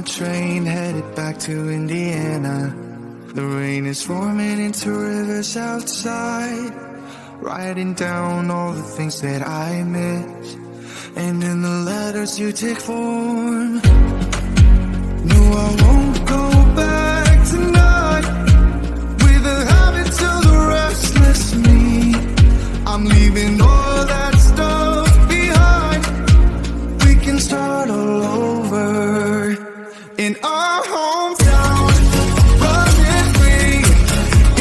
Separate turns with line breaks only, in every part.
the train headed back to Indiana. The rain is forming into rivers outside, writing down all the things that I miss, and in the letters you take form. No, I won't go back tonight with the habits of the restless me. I'm leaving all that stuff behind. We can start all over in our hometown. Running free,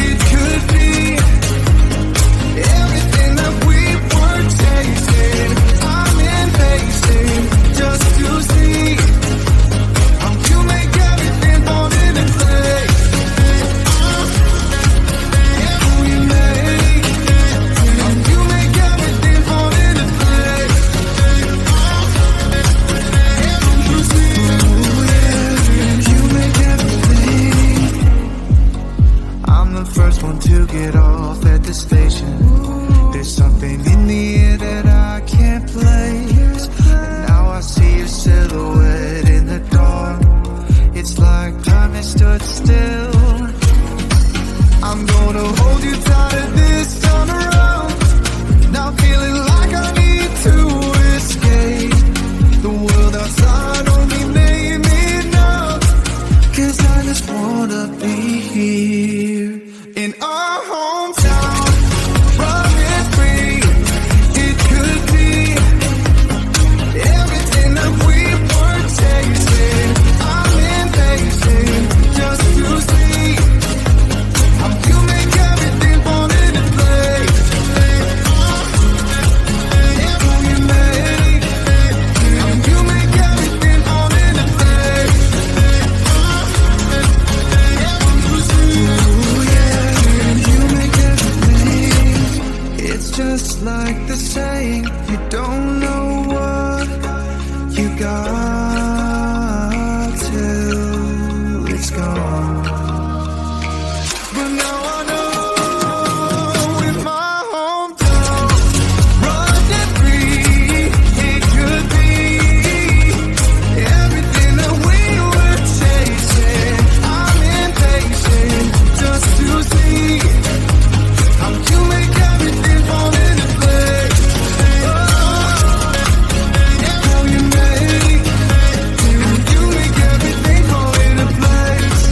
it could be everything that we were tasting. I'm impatient just to see how you make everything fall into place. How you make everything fall into place. You make everything. I'm the first one to get off at the station. There's something in the air that I can't place. And now I see your silhouette in the dark. It's like time has stood still. I'm gonna hold you tighter this time around. Now feeling like I need to escape. The world outside only made me numb. 'Cause I just wanna be here in our hometown. Running free, it could be everything that we were tasting. I'm impatient just to see how you make everything fall into place. How you make everything fall into place. Ooh, yeah, you make everything. It's just like the saying, you don't know what you got till it's gone. But now I know in my hometown, running free, it could be everything that we were chasing. I'm impatient just to see how you make everything fall into place. How you make everything fall into place.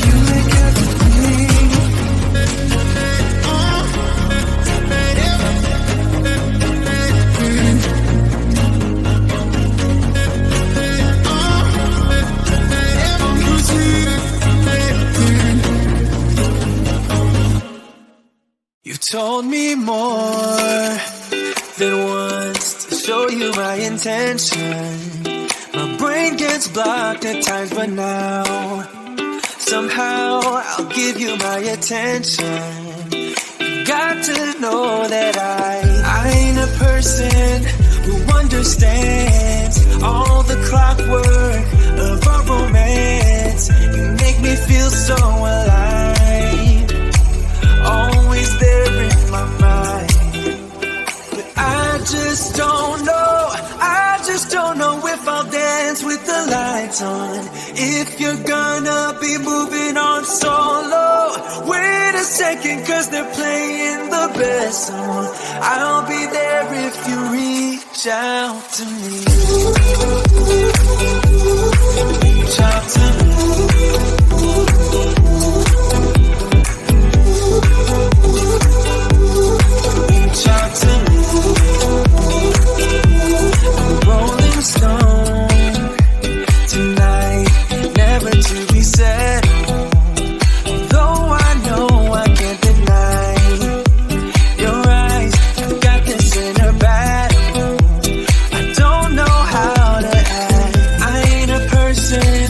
You make everything. You told me more than once to show you my intention. My brain gets blocked at times, but now somehow I'll give you my attention. You got to know that I ain't a person who understands all the clockwork of our romance. You make me feel so alive, always there in my mind. But I just don't know if I'll dance with the lights on. If you're gonna be moving on solo, wait a second, 'cause they're playing the best song. I'll be there if you reach out to me. Reach out to me. Reach out to me. I'm a rolling stone tonight, never to be settled. Though I know I can't deny your eyes, I've got this inner battle. I don't know how to act. I ain't a person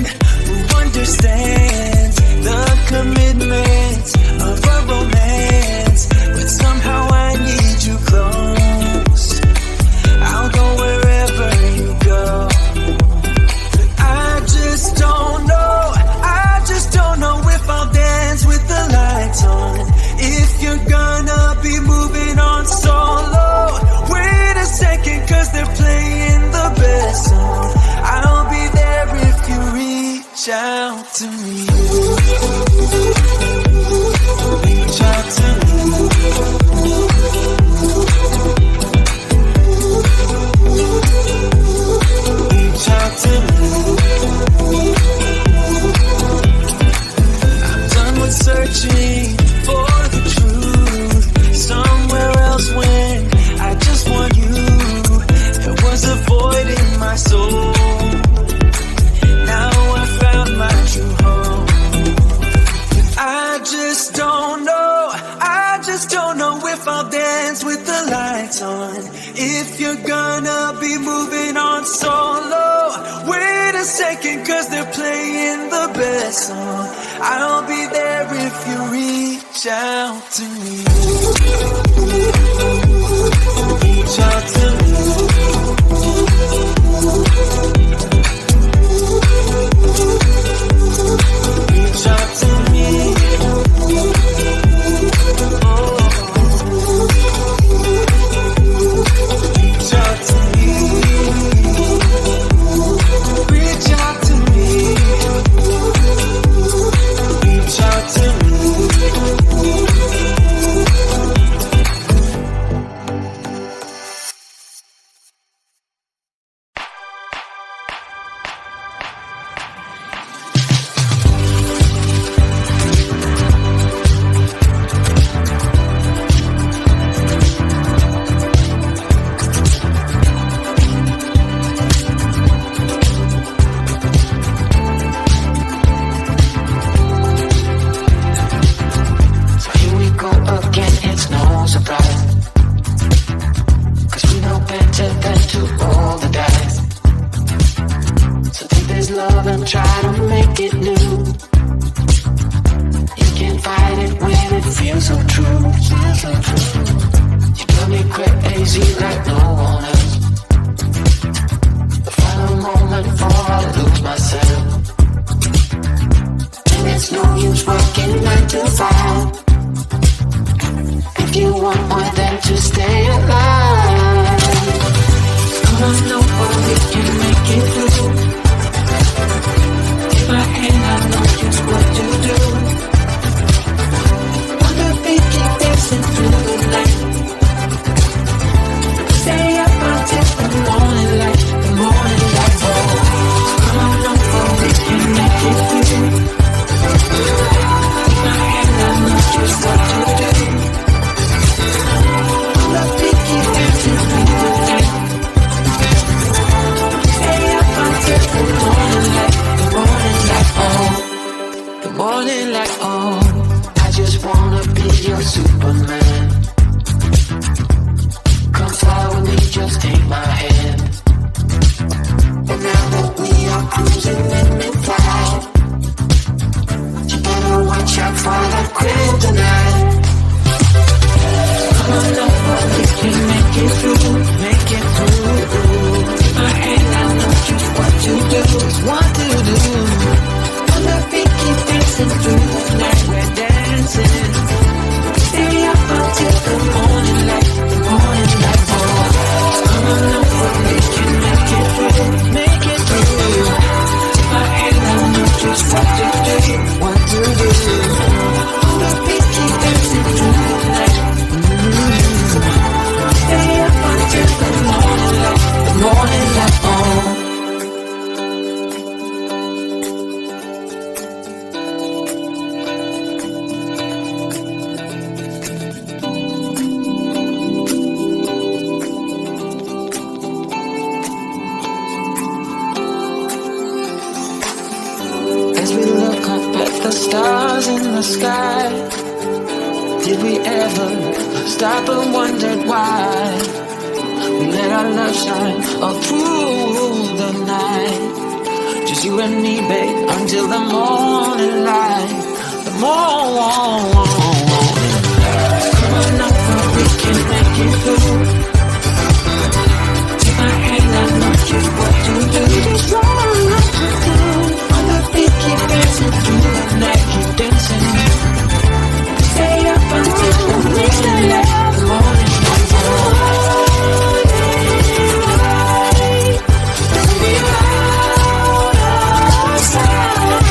reach out to me. Reach out to me. Reach out to me. I'm done with searching for the truth somewhere else when I just want you. There was a void in my soul. Now I found my true home. I just don't know if I'll dance with the lights on. If you're gonna be moving on solo, wait a second, 'cause they're playing the best song. I'll be there if you reach out to me. Reach out to me. Reach out to me. Reach out to me. Reach out to me. Reach out to me.
stars in the sky. Did we ever stop and wondered why we let our love shine all through the night? Just you and me, babe, until the morning light. The morning light. Come on over, we can make it through. Take my hand, I know just what to do. Just what to do. On the beat, keep dancing through the night, keep dancing. Stay up until the midnight. The morning light. Let's be out outside.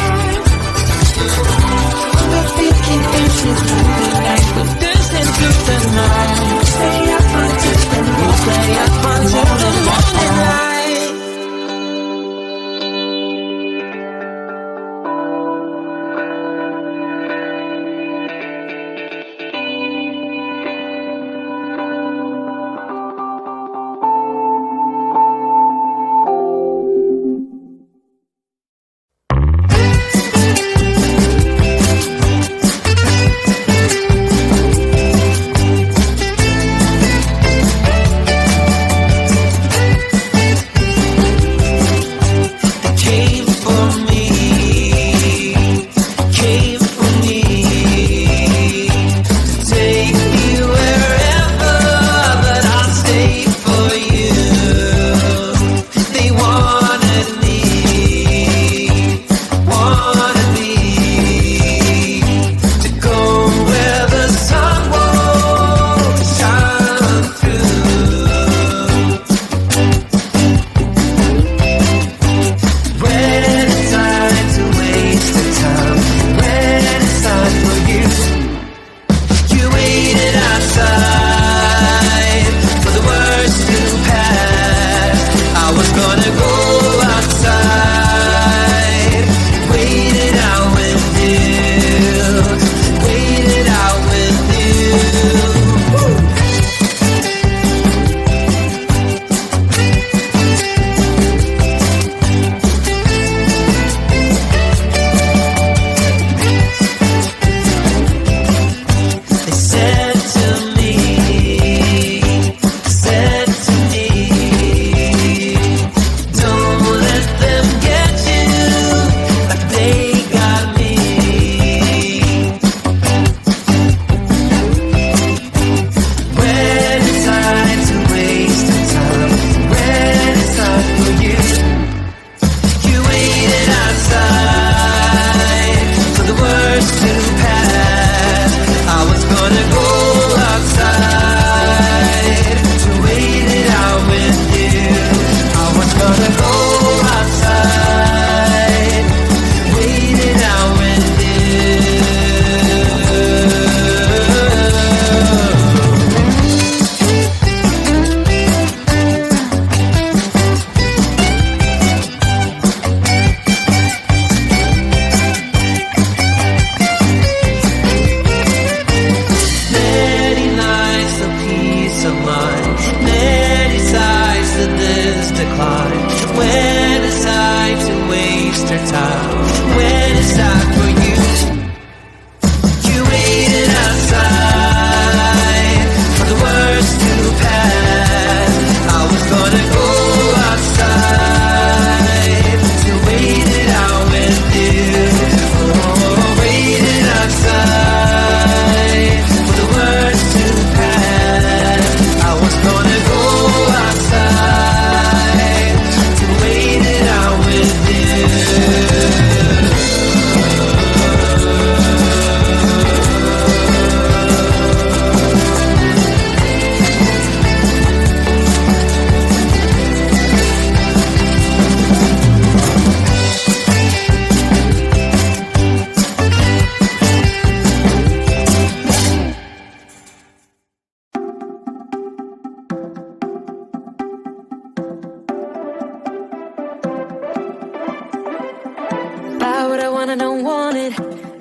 what I want, I don't want it.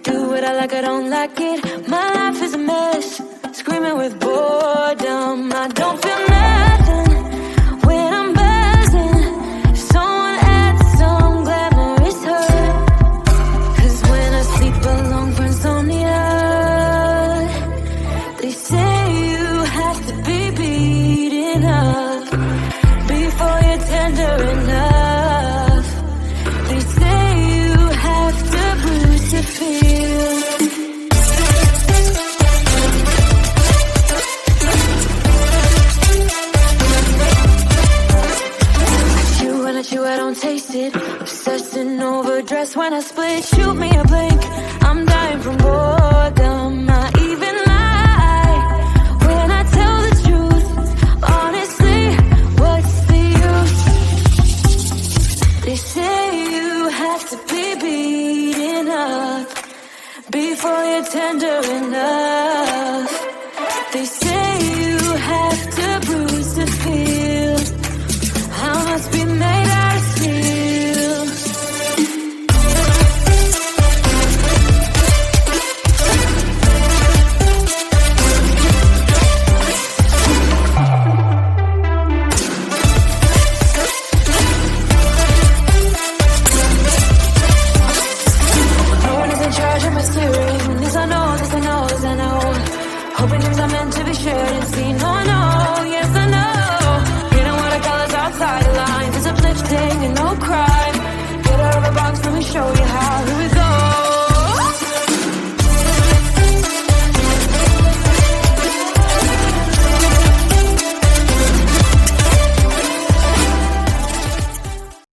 Do what I like, I don't like it. My life is a mess, screaming with boredom. I don't feel nothing when I'm buzzing. Someone adds some glamorous hurt. 'Cause when I sleep alone for insomnia, they say you have to be beaten up before you're tender enough. They say you have to bruise to feel. I don't taste it. Obsessing over dress when I split. Shoot me a blank. I'm dying from boredom. I even lie when I tell the truth. Honestly, what's the use? They say you have to be beaten up before you're tender enough. They say